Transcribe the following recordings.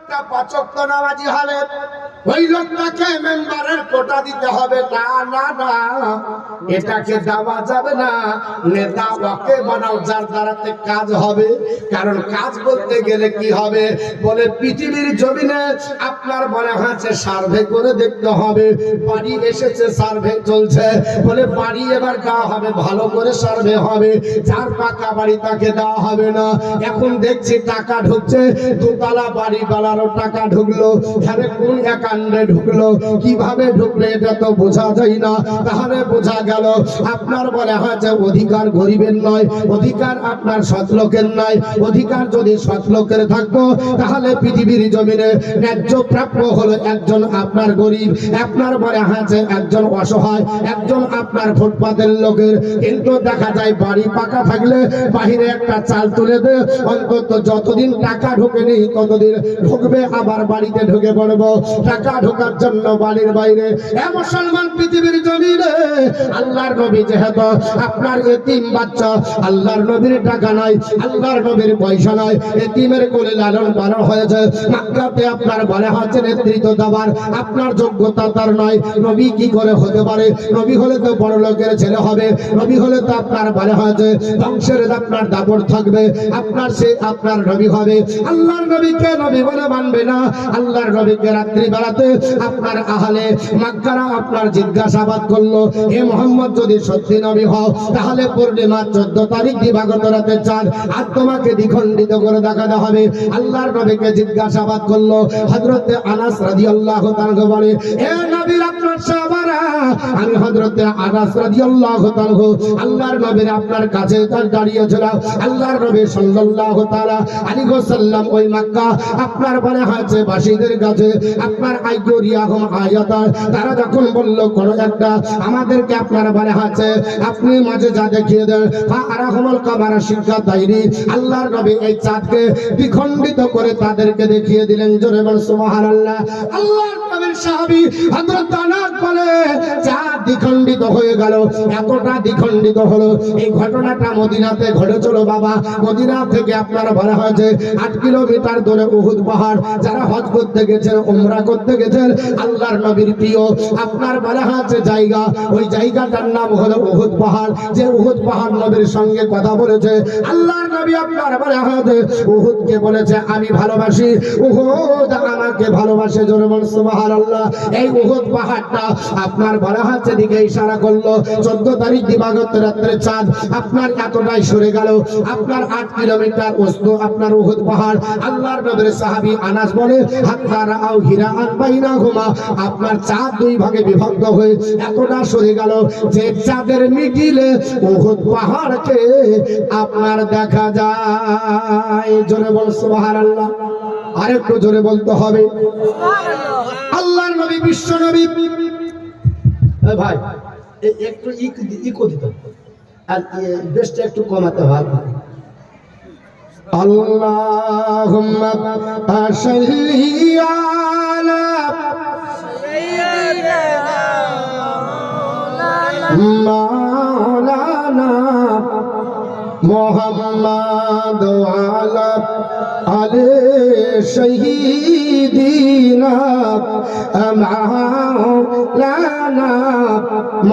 লোকটা পাঁচ ওয়াক্ত নামাজি হবে, ওই লোকটাকে মেম্বারের কোটা দিতে হবে। না না না, এটাকে দেওয়া যাবে না। নেতা ওকে বানাও যার দ্বারাতে কাজ হবে। কারণ কাজ বলতে গেলে কি হবে বলে, পৃথিবীর জমিনে আপনার বলা হয়েছে সার্ভে করে দেখতে হবে। বাড়ি এসেছে, সার্ভে চলছে, বলে বাড়ি এবার দেওয়া হবে, ভালো করে সার্ভে হবে। যার পাকা বাড়ি তাকে দেওয়া হবে না। এখন দেখছি টাকা ঢুকছে, দোতলা বাড়ি বানারও টাকা ঢুকলো। হ্যাঁ, কোন অ্যাকাউন্টে ঢুকলো, কিভাবে ঢুকলো এটা তো বোঝা যায় না। তাহলে বোঝা গেল আপনার বলা হয়েছে অধিকার গরিবের নয়, অধিকার আপনার সৎ লোকের নয়। অধিকার যদি সৎ লোকের থাকতো তাহলে পৃথিবীর জমিনে ন্যায্য প্রাপ্য হলো একজন আপনার গরিব, আপনার বলা হয়েছে একজন অসহায়, একজন আপনার ফুটপাতের লোকের। কিন্তু দেখা যায় বাড়ি পাকা থাকলে বাহিরে একটা চাল তুলে দে, অন্তত যতদিন টাকা ঢোকেনি ততদিন ঢুকবে, আবার বাড়িতে ঢুকে পড়বো। টাকা ঢোকার জন্য বাড়ির বাইরে মুসলমান পৃথিবীর জমিনে আল্লাহর নবী যেহেতু আপনার এতিম বাচ্চা, আল্লাহর নবীর টাকা নাই, আল্লাহর নবীর পয়সা নাই, এতিমের কোলে লালন পালন হয়েছে। মক্কাতে আপনার বলা হচ্ছে নেতৃত্ব দেওয়ার আপনার যোগ্যতা তার নয়। নবী কি করে হতে পারে? নবী হলে তো বড় লোকের ছেলে হবে, নবী হলে তো আপনার বলা হয়েছে বংশের আপনার দাপট থাকবে, আপনার সে আপনার নবী হবে। আল্লাহর নবীকে নবী বলে মানবে না। আল্লাহর নবীকে রাত্রি বেলাতে আপনার আহলে মক্কারা আপনার জিজ্ঞাসাবাদ করলো, হে মুহাম্মদ যদি সত্যি নবী হও তাহলে পূর্ণিমা 14 তারিখ দিবাগত রাতে চাঁদ আর তোমাকে দ্বিখণ্ডিত করে দেখাতে হবে। আল্লাহর নবীকে জিজ্ঞাসাবাদ করলো। হযরতে আনাস রাদিয়াল্লাহু তাআলা বলে, হে নবীর আপনার সাহাবারা, আমি হযরতে আনাস রাদিয়াল্লাহু তাআলা আল্লাহর নবীর আপনার কাছে দাঁড়িয়ে ছিলাম। আল্লাহর নবী সাল্লাল্লাহু তাআলা আলাইহি ওয়াসাল্লাম ওই মক্কা আপনার বলা হয়েছে বাসীদের কাছে আপনার আইয়ুরিয়াহুম আয়াতা, তারা যখন বলল কোন একটা আমাদেরকে আপনার বলা হয়েছে আপনি মাঝে যা দেখিয়ে দেন, ফাআরাহুমুল কামারা শিক্ষা তাইরি, আল্লাহর নবী এই চাঁদকে দ্বিখণ্ডিত করে তাদেরকে দেখিয়ে দিলেন। জোরে বল সুবহানাল্লাহ। আল্লাহর নবীর সাহাবী হযরত আনাস বলে, চাঁদ দ্বিখণ্ডিত হয়ে গেল। এতটা দ্বিখণ্ডিত হলো, এই ঘটনাটা মদিনাতে ঘটেছিল বাবা। মদিনা থেকে আপনারা বলা হয়েছে 8 কিলোমিটার দূরে উহুদ পাহাড়। যারা হজ করতে গেছেন, উমরা করতে গেছেন, আল্লাহর নবীর প্রিয় আপনার বলা হয়েছে জায়গা, ওই জায়গাটার নাম হলো উহুদ পাহাড়। যে উহুদ পাহাড় নবীর সঙ্গে কথা বলেছে আল্লাহর নবী আপনার বলা হয়েছে উহুদকে বলেছে আমি ভালোবাসি, উহুদ আমাকে ভালোবাসে। জোরে বল সুবহানাল্লাহ। এই উহুদ পাহাড়টা আপনার বলা হয়েছে দিকে ইশারা করলো। 14 তারিখ দিবাগত রাত্রে চাঁদ আপনার এতটাই সরে গেল, আপনার 8 কিলোমিটার ওস্তো আপনার উহুদ পাহাড়। আল্লাহর নবীর সাহাবী আনাস বলে, হাত্তা রাআউ হিরাআন বাইনাহুমা, আপনার চাঁদ দুই ভাগে বিভক্ত হয়ে এতটা সরে গেল যে চাঁদের মিডিলে উহুদ পাহাড়কে আপনার দেখা যায়। জোরে বল সুবহানাল্লাহ। আরেকটু জোরে বলতে হবে আল্লাহর নবী বিশ্ব নবী। ভাই একটু ইকো দিতে আর বেশটা একটু কমাতে হবে। আল্লাহুম্মা সাল্লি আলা মাওলানা মুহাম্মাদ ওয়ালা আলে শহীদিনা মাওলানা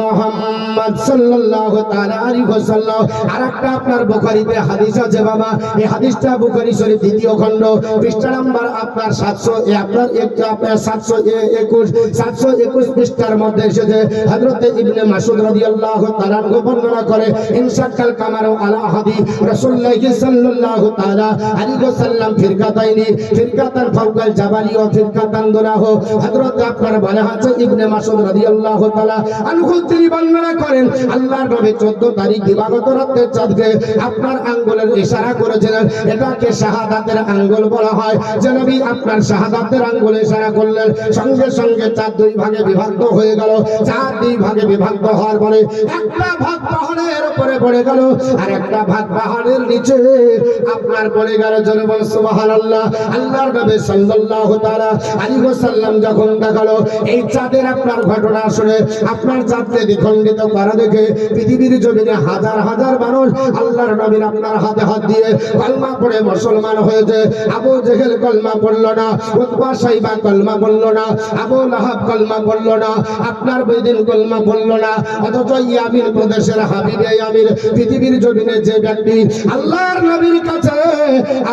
মুহাম্মদ সাল্লাল্লাহু তাআলা আলাইহি ওয়াসাল্লাম। আরেকটা আপনার বুখারীতে হাদিস আছে বাবা, এই হাদিসটা বুখারী শরীফ দ্বিতীয় খণ্ড পৃষ্ঠা নাম্বার আপনার 700 আপনার একটু আপনার 721 পৃষ্ঠার মধ্যে এসেছে। হযরত ইবনে মাসউদ রাদিয়াল্লাহু তাআলা বর্ণনা করে, ইনশাআল কামারু আলা হাদি রাসূলুল্লাহ সাল্লাল্লাহু তাআলা আলাইহি ওয়াসাল্লাম ফিরকাতাইনি, ফিরকাতান ফাওকাল জাবালি ওয়া ফিরকাতান দুনাহু। হযরত আপনার বলা আছে ইবনে মাসউদ রাদিয়াল্লাহু তাআলা আনহু তিনি বর্ণনা করেন আল্লাহর নবী 14 তারিখ দিবাগত রাতে চাঁদকে আপনার আঙ্গুলের ইশারা করেছিলেন। এটাকে শাহাদাতের আঙ্গুল বলা হয়। যে নবী আপনার শাহাদাতের আঙ্গুলে ইশারা করলেন, সঙ্গে সঙ্গে চাঁদ দুই ভাগে বিভক্ত হয়ে গেল। চাঁদ দুই ভাগে বিভক্ত হওয়ার পরে একটা ভাগ পাহাড়ের উপরে পড়ে গেল আর একটা ভাগ পাহাড়ের নিচে আপনার পড়ে গেল। জোরে বল সুবহানাল্লাহ। আল্লাহর নবী সাল্লাল্লাহু তাআলা আলাইহি ওয়াসাল্লাম যখন দেখালো এই চাঁদের আপনার ঘটনা শুনে আপনার চাঁদকে দ্বিখণ্ডিত করা চেহারা দেখে পৃথিবীর জমিনে হাজার হাজার মানুষ আল্লাহর নবীর আপনার হাতে হাত দিয়ে কলমা পড়ে মুসলমান হয়েছে। আবু জেহেল কলমা পড়ল না, উতবা সাইবা কলমা পড়ল না, আবু লাহাব কলমা পড়ল না, আপনার বেদিন কলমা পড়ল না। অথচ ইয়ামিন প্রদেশের হাবিবে ইয়ামিন পৃথিবীর জমিনে যে ব্যক্তি আল্লাহর নবীর কাছে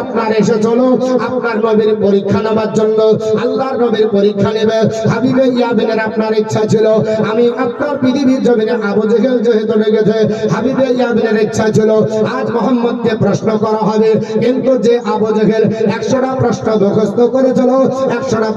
আপনার এসে চলো আপনার নবীর পরীক্ষা নেবার জন্য, আল্লাহর নবীর পরীক্ষা নেবে। হাবিবে ইয়ামিনের আপনার ইচ্ছা ছিল আমি আপনার পৃথিবীর জমিনে আবু জেহেল যেহেতু লেগেছে, হাবিবে ইয়ামিনের ইচ্ছা ছিল আজ মোহাম্মদকে প্রশ্ন করা হবে। কিন্তু যে আবু জেহেল 100টা প্রশ্ন মুখস্থ করেছিল, 100টা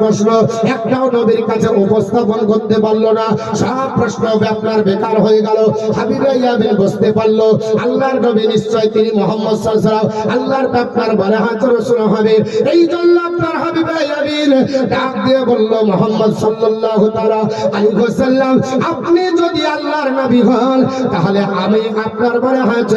প্রশ্ন একটাও নবীর কাছে উপস্থাপন করতে পারলো না, সব প্রশ্ন আপনার বেকার হয়ে গেল। হাবিবে ইয়ামিন বুঝতে পারলো আল্লাহর নবী নিশ্চয় তিনি মুহাম্মদ সাল্লাল্লাহু আলাইহি ওয়াসাল্লাম আল্লাহর আপনার বলে হাত রাসূল হবে। এই জন্য আপনার হাবিবে ইয়ামিন ডাক দিয়ে বলল মুহাম্মদ সাল্লাল্লাহু তাআলা আলাইহি ওয়াসাল্লাম আপনি যদি আল্লাহর নবী হন তাহলে আমি আপনার বলে হাত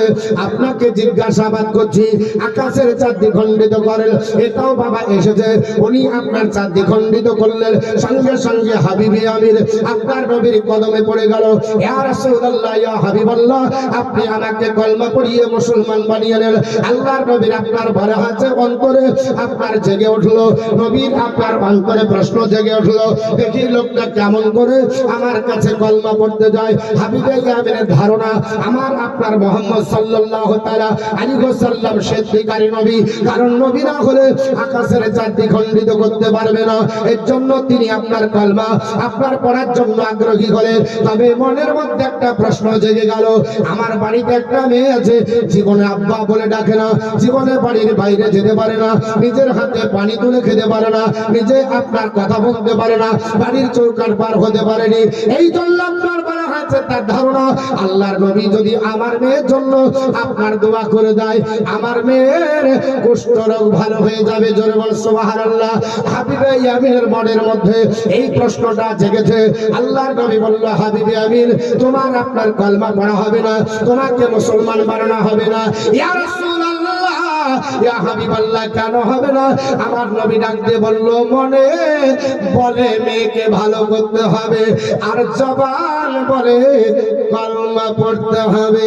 আপনাকে জিজ্ঞাসাবাদ করছি আকাশের চাঁদ দ্বিখণ্ডিত করেন। এটাও বাবা এসেছে, উনি আপনার চাঁদ দ্বিখণ্ডিত করলেন। সঙ্গে সঙ্গে হাবিবে ইয়ামিন আপনার নবীর কদমে পড়ে গেল। ইয়া রাসূলুল্লাহ ইয়া হাবিবাল্লাহ আপনি আমাকে কলমা পড়িয়ে মুসলমান বানিয়ে নেন। আল্লাহর নবীর আপনার ভরা আছে অন্তরে আপনার জেগে উঠলো, নবীর আপনার অন্তরে প্রশ্ন জেগে উঠলো দেখি লোকটা কেমন করে আমার কাছে কলমা পড়তে যায়। হাবিবে ইয়ামিনের ধারণা আমার আপনার মুহাম্মদ সাল্লাল্লাহু তাআলা আলাইহি ওয়াসাল্লাম সত্যিকারী নবী, কারণ নবী না হলে আকাশের চাঁদ দ্বিখণ্ডিত করতে পারবে না। এর জন্য তিনি আপনার কলমা আপনার পড়ার জন্য আগ্রহী হলেন। তবে মনের মধ্যে একটা প্রশ্ন জেগে গেল আমার বাড়িতে একটা মেয়ে আছে, জীবনে আব্বা বলে ডাকে না, জীবনে বাড়ির বাইরে যেতে পারে না, নিজের হাতে পানি তুলে খেতে পারে না, নিজে আপনার কথা বলতে পারে না, বাড়ির চৌকাঠ পার হতে পারেনি। এই জন্য আপনার বলা হয়েছে তার ধারণা আল্লাহর নবী যদি আমার মেয়ের জন্য আপনার দোয়া করে দেয় আমার মেয়ের কুষ্ঠ রোগ ভালো হয়ে যাবে। জোরে বল সুবহানাল্লাহ। হাবিবে ইয়ামিনের মনের মধ্যে এই প্রশ্নটা জেগেছে। আল্লাহর নবী বলল হাবিবে ইয়ামিন তোমার আপনার কলমা পড়া হবে না, তোমাকে মুসলমান বানানো হবে না। ইয়া রাসূলুল্লাহ ইয়া হাবিবাল্লাহ কেন হবে না? আমার নবী ডাক দিয়ে বলল মনে বলে মেয়েকে ভালো করতে হবে আর জবান বলে কলমা পড়তে হবে।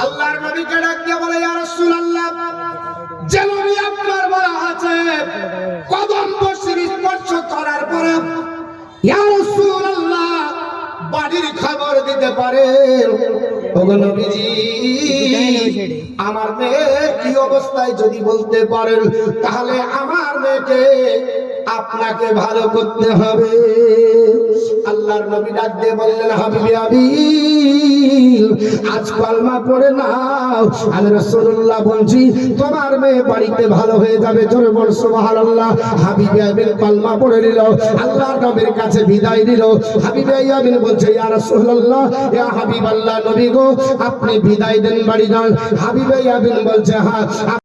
আল্লাহর নবীকে ডাক দিয়ে বলে ইয়া রাসূলুল্লাহ যে নবী আপনার বলা আছে কদম বসির স্পর্শ করার পরে ইয়া রাসূলুল্লাহ বাড়ির খবর দিতে পারে ওগো নবীজি আমার মেয়ে কি অবস্থায় যদি বলতে পারেন তাহলে আমার মেয়েকে আপনাকে ভালো করতে হবে। আল্লাহর নবী ডাক দিয়ে বললেন হাবিবে ইয়ামিন আজ কলমা পড়ে নাও, আমি রাসূলুল্লাহ বলছি তোমার মেয়ে বাড়িতে ভালো হয়ে যাবে। জোরে বল সুবহানাল্লাহ। হাবিবে ইয়ামিন কলমা পড়ে নিল, আল্লাহর নবীর কাছে বিদায় নিল। হাবিবে ইয়ামিন বলছে ইয়া রাসূলুল্লাহ ইয়া হাবিবাল্লাহ নবী গো আপনি বিদায় দেন বাড়ি যান। হাবিবে ইয়ামিন বলছে হ্যাঁ